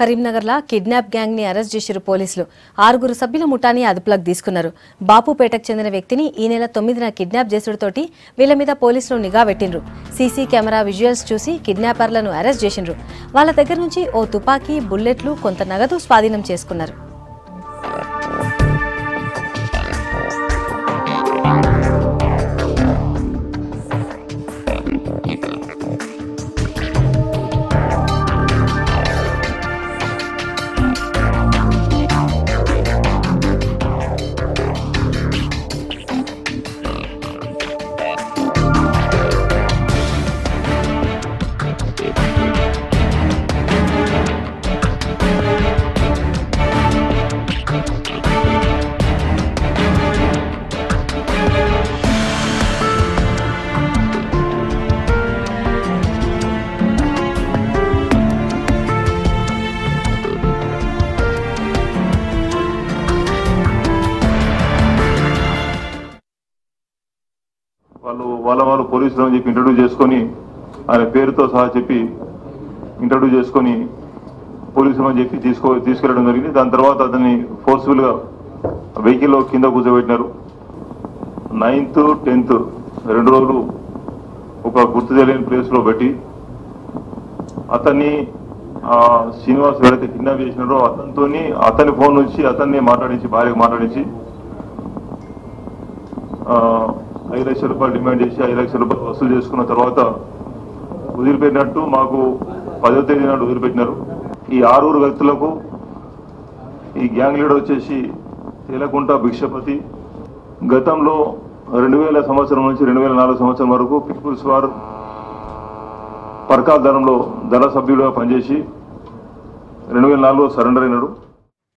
కరీంనగర్లో kidnap gang ని arrest చేశారు పోలీసులు. 6 సభ్యుల ముఠాని అదుపులోకి తీసుకున్నారు. బాపుపేటకు చెందిన వ్యక్తిని ఈ నెల 9న కిడ్నాప్ చేసుడుతోటి వీళ్ళ మీద పోలీసులు నిఘా పెట్టిండ్రు. సీసీ కెమెరా విజువల్స్ చూసి కిడ్నాపర్లను అరెస్ట్ చేసిండ్రు. వాళ్ళ దగ్గర నుంచి ఓ తుపాకీ, బుల్లెట్లు, కొంత నగదు స్వాధీనం చేసుకున్నారు. వాళ్ళు పోలీసులు అని చెప్పి ఇంట్రడ్యూస్ చేసుకొని ఆయన పేరుతో సహా చెప్పి ఇంట్రడ్యూస్ చేసుకొని పోలీసులు అని చెప్పి తీసుకెళ్ళడం జరిగింది. దాని తర్వాత అతన్ని ఫోర్స్ఫుల్గా వెహికల్లో కింద కూర్చోబెట్టినారు. 9th, 10th 2 రోజులు ఒక గుర్తు తెలియని ప్లేస్లో పెట్టి అతన్ని శ్రీనివాస్ ఎవరైతే కిడ్నాప్ చేసినారో అతని ఫోన్ నుంచి అతన్ని భార్యకు మాట్లాడించి 5 లక్షల రూపాయలు డిమాండ్ చేసి 5 లక్షల రూపాయలు వసూలు చేసుకున్న తర్వాత వదిలిపెట్టినట్టు మాకు 10వ తేదీ నాడు వదిలిపెట్టినారు. ఈ 6 వ్యక్తులకు ఈ గ్యాంగ్ లీడర్ వచ్చేసి తేలకుంట భిక్షపతి. గతంలో 2000 సంవత్సరం నుంచి 2004 సంవత్సరం వరకు పీపుల్స్ వార్ పర్కాల్ దళంలో దళ సభ్యులుగా పనిచేసి 2004లో సరెండర్ అయినాడు.